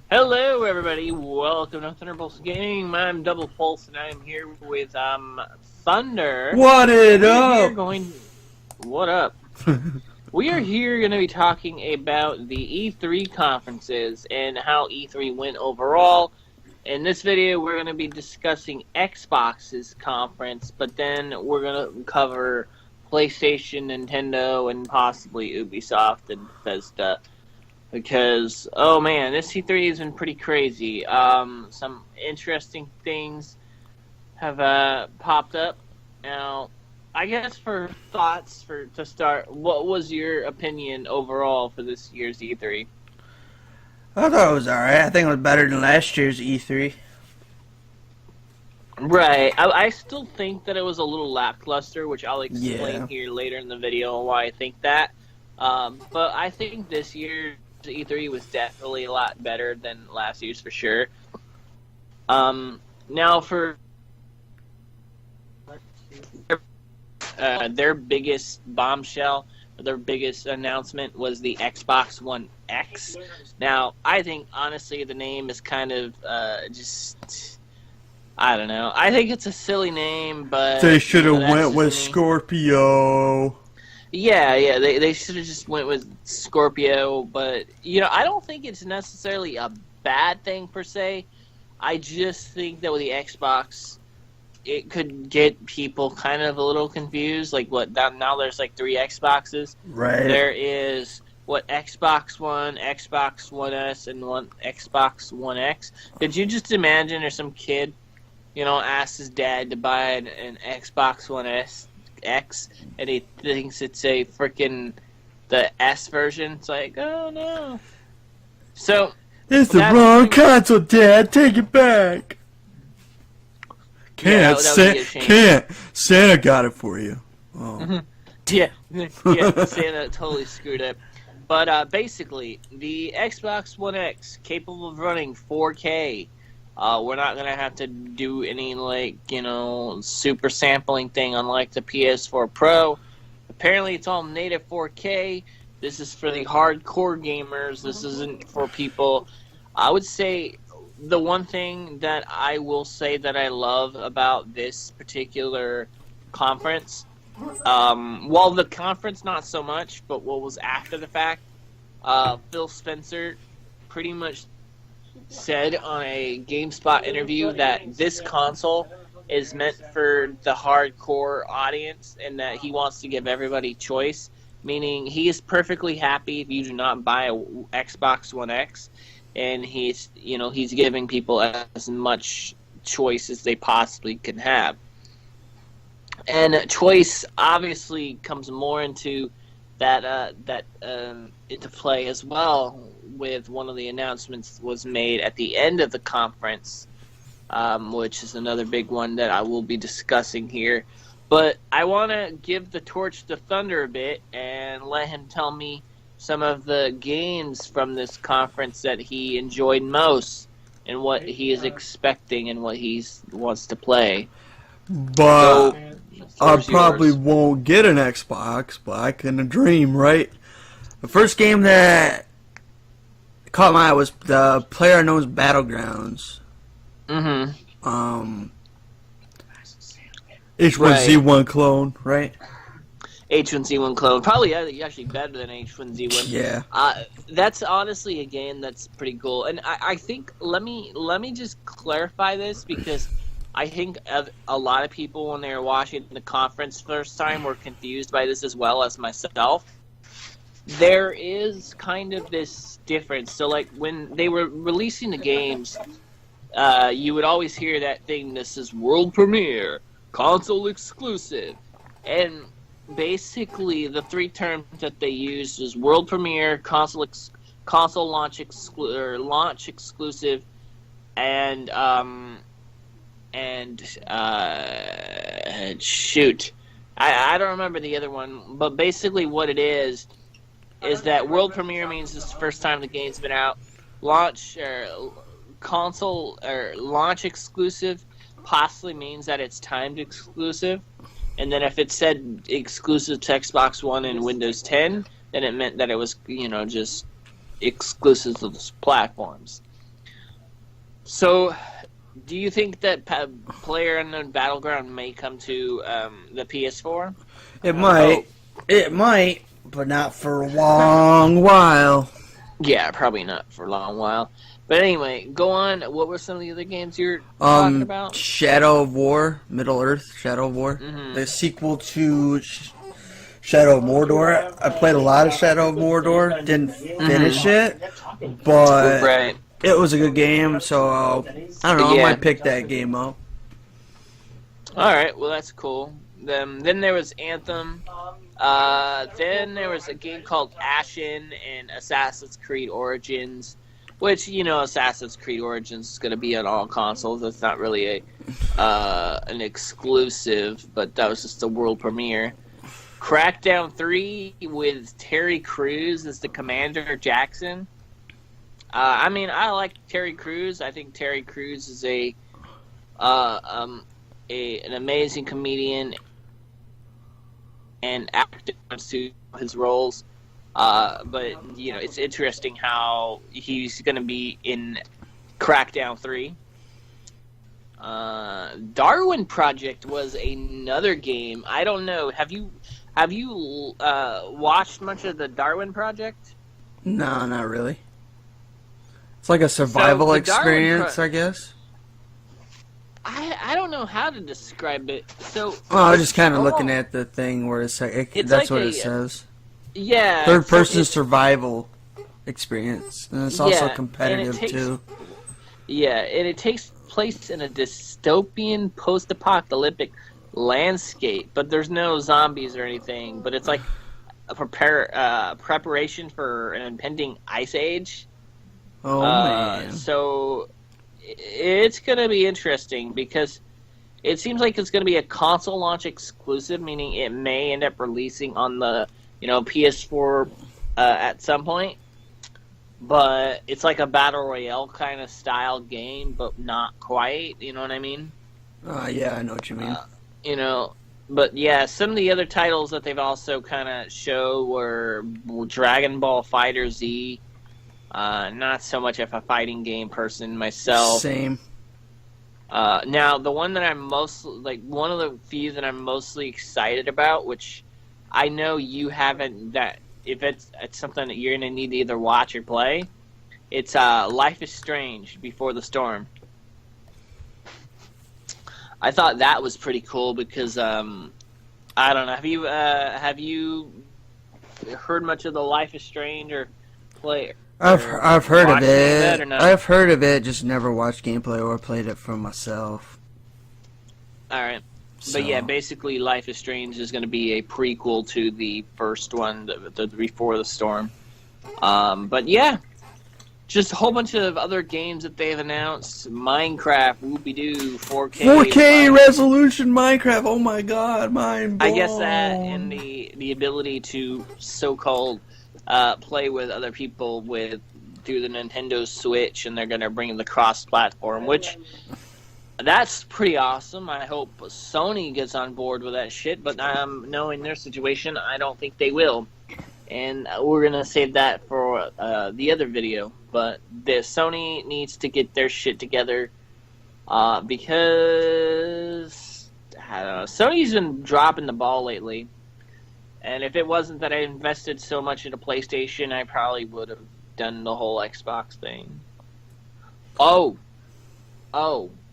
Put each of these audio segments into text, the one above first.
Hello, everybody. Welcome to Thunderbolts Gaming. I'm Double Pulse, and I'm here with Thunder. What it up? What up? We are here going to be talking about the E3 conferences and how E3 went overall. In this video, we're going to be discussing Xbox's conference, but then we're going to cover PlayStation, Nintendo, and possibly Ubisoft and Bethesda. Because, oh man, this E3 has been pretty crazy. Some interesting things have popped up. Now, I guess for thoughts to start, what was your opinion overall for this year's E3? I thought it was alright. I think it was better than last year's E3. Right. I still think that it was a little lackluster, which I'll explain here later in the video why I think that. But I think this year E3 was definitely a lot better than last year's for sure. Now for their biggest bombshell, their biggest announcement was the Xbox One X. Now, I think honestly the name is kind of just, I don't know. I think it's a silly name, but they should have went with Scorpio. Yeah, they should have just went with Scorpio, but, I don't think it's necessarily a bad thing, per se. I just think that with the Xbox, it could get people kind of a little confused. Like, now there's, 3 Xboxes. Right. There is, Xbox One, Xbox One S, and one Xbox One X. Could you just imagine there's some kid, asks his dad to buy an Xbox One X, and he thinks it's a freaking the S version. It's like, oh no. So it's the wrong console, Dad. Take it back. Can't. Santa got it for you. Oh. Yeah. Santa totally screwed up. But basically, the Xbox One X capable of running 4K. We're not going to have to do any, super sampling thing unlike the PS4 Pro. Apparently, it's all native 4K. This is for the hardcore gamers. This isn't for people. I would say the one thing that I will say that I love about this particular conference, well, the conference not so much, but what was after the fact, Phil Spencer pretty much said on a GameSpot interview that this console is meant for the hardcore audience and that he wants to give everybody choice, meaning he is perfectly happy if you do not buy a Xbox One X, and he's giving people as much choice as they possibly can have. And choice obviously comes more into into play as well, with one of the announcements was made at the end of the conference, which is another big one that I will be discussing here. But I want to give the torch to Thunder a bit and let him tell me some of the games from this conference that he enjoyed most and what he is expecting and what he wants to play. But I probably won't get an Xbox, but I can dream, right? The first game that caught my eye was the PlayerUnknown's Battlegrounds. H1Z1 clone, right? H1Z1 clone. Probably actually better than H1Z1. Yeah. That's honestly a game that's pretty cool. And I think, let me just clarify this, because I think a lot of people, when they were watching the conference first time, were confused by this as well as myself. There is kind of this difference. So, when they were releasing the games, you would always hear that thing, this is world premiere, console exclusive. And basically, the 3 terms that they used is world premiere, console launch exclusive, and shoot, I don't remember the other one, but basically what it is that world premiere means it's the first time the game's been out. Launch or console or launch exclusive possibly means that it's timed exclusive, and then if it said exclusive to Xbox One and Windows 10, then it meant that it was just exclusive to those platforms. So, do you think that PlayerUnknown Battleground may come to the PS4? It might. It might, but not for a long while. Yeah, probably not for a long while. But anyway, go on. What were some of the other games you're talking about? Shadow of War, Middle-earth, Shadow of War. Mm-hmm. The sequel to Shadow of Mordor. I played a lot of Shadow of Mordor. Didn't finish it, but Right. it was a good game, so I don't know. I might pick that game up. All right, well that's cool. Then there was Anthem. Then there was a game called Ashen and Assassin's Creed Origins, which, you know, Assassin's Creed Origins is going to be on all consoles. It's not really an exclusive, but that was just a world premiere. Crackdown 3 with Terry Crews as the Commander Jackson. I mean, I like Terry Crews. I think Terry Crews is an amazing comedian and actor to his roles. But, you know, it's interesting how he's going to be in Crackdown 3. Darwin Project was another game. I don't know. Have you watched much of the Darwin Project? No, not really. It's like a survival experience, I guess. I don't know how to describe it. So I was just kind of looking at the thing where that's like what it says. Yeah. Third-person survival experience, and it's also competitive too. Yeah, and it takes place in a dystopian post-apocalyptic landscape, but there's no zombies or anything. But it's like a preparation for an impending ice age. Oh man! So it's going to be interesting because it seems like it's going to be a console launch exclusive, meaning it may end up releasing on the PS4 at some point. But it's like a battle royale kind of style game, but not quite. You know what I mean? Yeah, I know what you mean. But yeah, some of the other titles that they've also kind of show were Dragon Ball Fighter Z. Not so much of a fighting game person myself. Same. Now, the one that I'm one of the few that I'm mostly excited about, which I know you haven't, that if it's something that you're going to need to either watch or play, it's Life is Strange Before the Storm. I thought that was pretty cool because, I don't know, have you heard much of the Life is Strange or play? I've heard of it. I've heard of it, just never watched gameplay or played it for myself. Alright. But yeah, basically Life is Strange is going to be a prequel to the first one, the Before the Storm. But yeah, just a whole bunch of other games that they've announced. Minecraft, whoopie-doo, 4K. 4K resolution Minecraft, oh my god, mind blown. I guess that and the ability to so-called play with other people through the Nintendo Switch, and they're going to bring the cross-platform, which that's pretty awesome. I hope Sony gets on board with that shit, but knowing their situation, I don't think they will. And we're going to save that for the other video. But Sony needs to get their shit together because I don't know, Sony's been dropping the ball lately. And if it wasn't that I invested so much into PlayStation, I probably would have done the whole Xbox thing. Oh,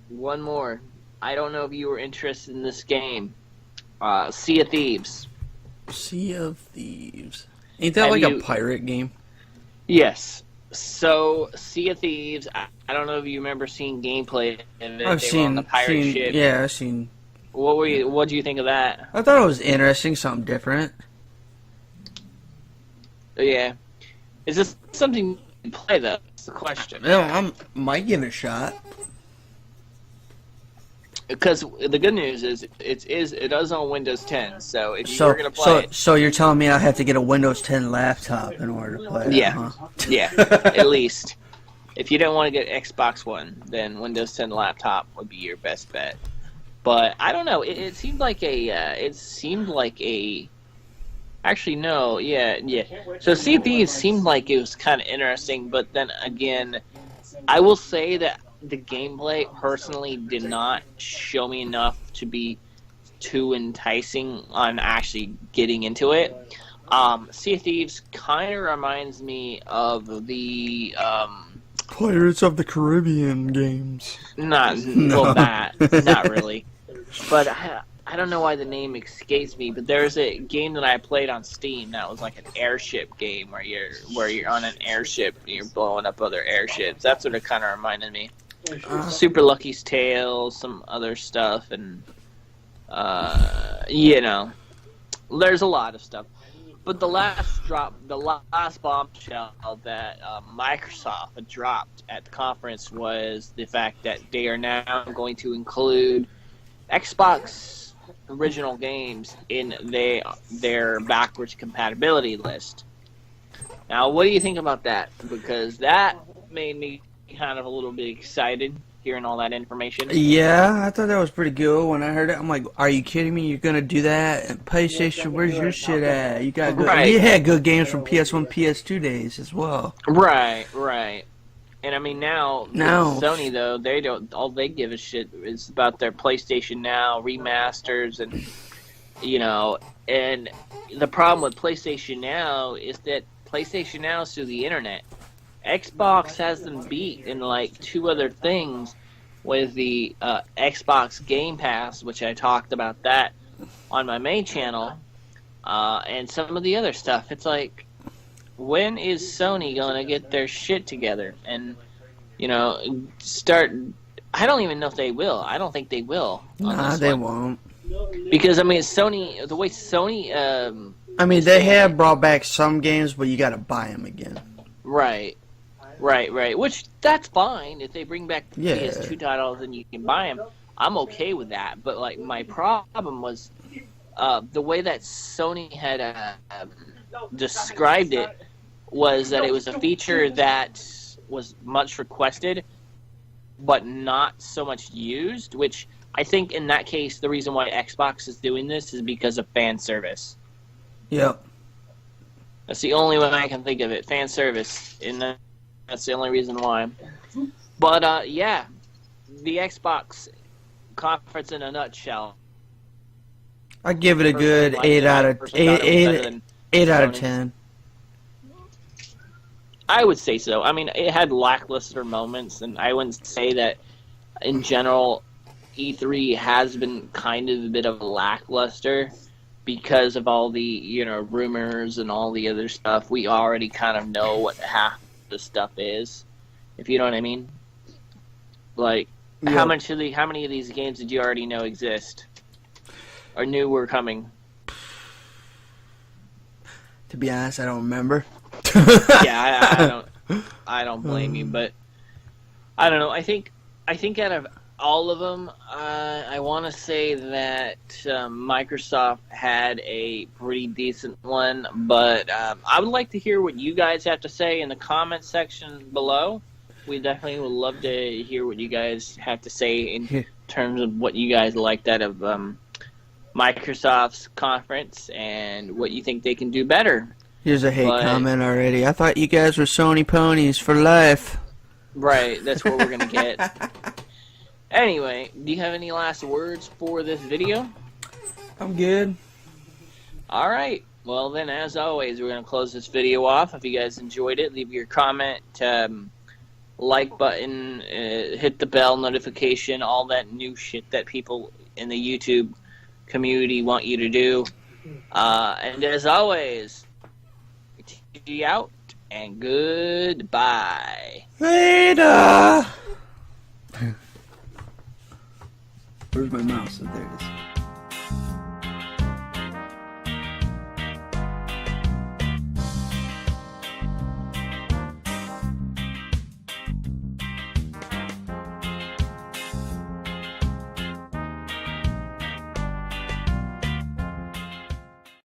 one more. I don't know if you were interested in this game. Sea of Thieves. Sea of Thieves. Ain't that a pirate game? Yes. So, Sea of Thieves, I don't know if you remember seeing gameplay of it. I've seen on the pirate ship. Yeah, I've seen. What do you think of that? I thought it was interesting, something different. Yeah. Is this something you can play, though? That's the question. No, I might give it a shot. Because the good news is it is on Windows 10, so if you're going to play it... So you're telling me I have to get a Windows 10 laptop in order to play it, Yeah, huh? Yeah, at least. If you don't want to get Xbox One, then Windows 10 laptop would be your best bet. But I don't know. It seemed like a. Actually, no. Yeah. So Sea of Thieves seemed like it was kind of interesting, but then again, I will say that the gameplay personally did not show me enough to be too enticing on actually getting into it. Sea of Thieves kind of reminds me of the Pirates of the Caribbean games. not really, but I don't know why the name escapes me. But there's a game that I played on Steam that was like an airship game where you're on an airship and you're blowing up other airships. That's what it kind of reminded me. Super Lucky's Tale, some other stuff, and you know, there's a lot of stuff. But the last bombshell that Microsoft had dropped at the conference was the fact that they are now going to include Xbox original games in their backwards compatibility list. Now, what do you think about that? Because that made me kind of a little bit excited hearing all that information. Yeah, I thought that was pretty good. When I heard it, I'm like, are you kidding me? You're going to do that? And PlayStation, where's your shit at? You got good. Right. You had good games from PS1, PS2 days as well. Right. And I mean now No. Sony though, they don't, all they give a shit is about their PlayStation Now remasters, and you know, and the problem with PlayStation Now is that PlayStation Now is through the internet. Xbox has them beat in like two other things with the Xbox Game Pass, which I talked about that on my main channel, and some of the other stuff. It's like, when is Sony gonna get their shit together and, you know, start? I don't even know if they will. I don't think they will. Nah, they won't. Because I mean, Sony, the way Sony, I mean, they have brought back some games, but you got to buy them again. Right. Which, that's fine. If they bring back the PS2 titles and you can buy them, I'm okay with that. But, like, my problem was the way that Sony had described it was that it was a feature that was much requested, but not so much used, which I think in that case, the reason why Xbox is doing this is because of fan service. Yep. That's the only way I can think of it. Fan service. And that's the only reason why. But, yeah. The Xbox conference in a nutshell. I give it a good 8 out of 10. I would say so. I mean, it had lackluster moments, and I wouldn't say that, in general, E3 has been kind of a bit of a lackluster because of all the, you know, rumors and all the other stuff. We already kind of know what half the stuff is, if you know what I mean. Like, how many of these games did you already know exist or knew were coming? To be honest, I don't remember. Yeah, I don't blame you, but I don't know. I think out of all of them, I want to say that Microsoft had a pretty decent one, but I would like to hear what you guys have to say in the comment section below. We definitely would love to hear what you guys have to say in terms of what you guys liked out of Microsoft's conference and what you think they can do better. Here's a hate comment already. I thought you guys were Sony ponies for life. Right, that's what we're going to get. Anyway, do you have any last words for this video? I'm good. Alright, well then, as always, we're going to close this video off. If you guys enjoyed it, leave your comment, like button, hit the bell notification, all that new shit that people in the YouTube community want you to do. And as always, TPG out, and goodbye. Later. Where's my mouse? Oh, there it is.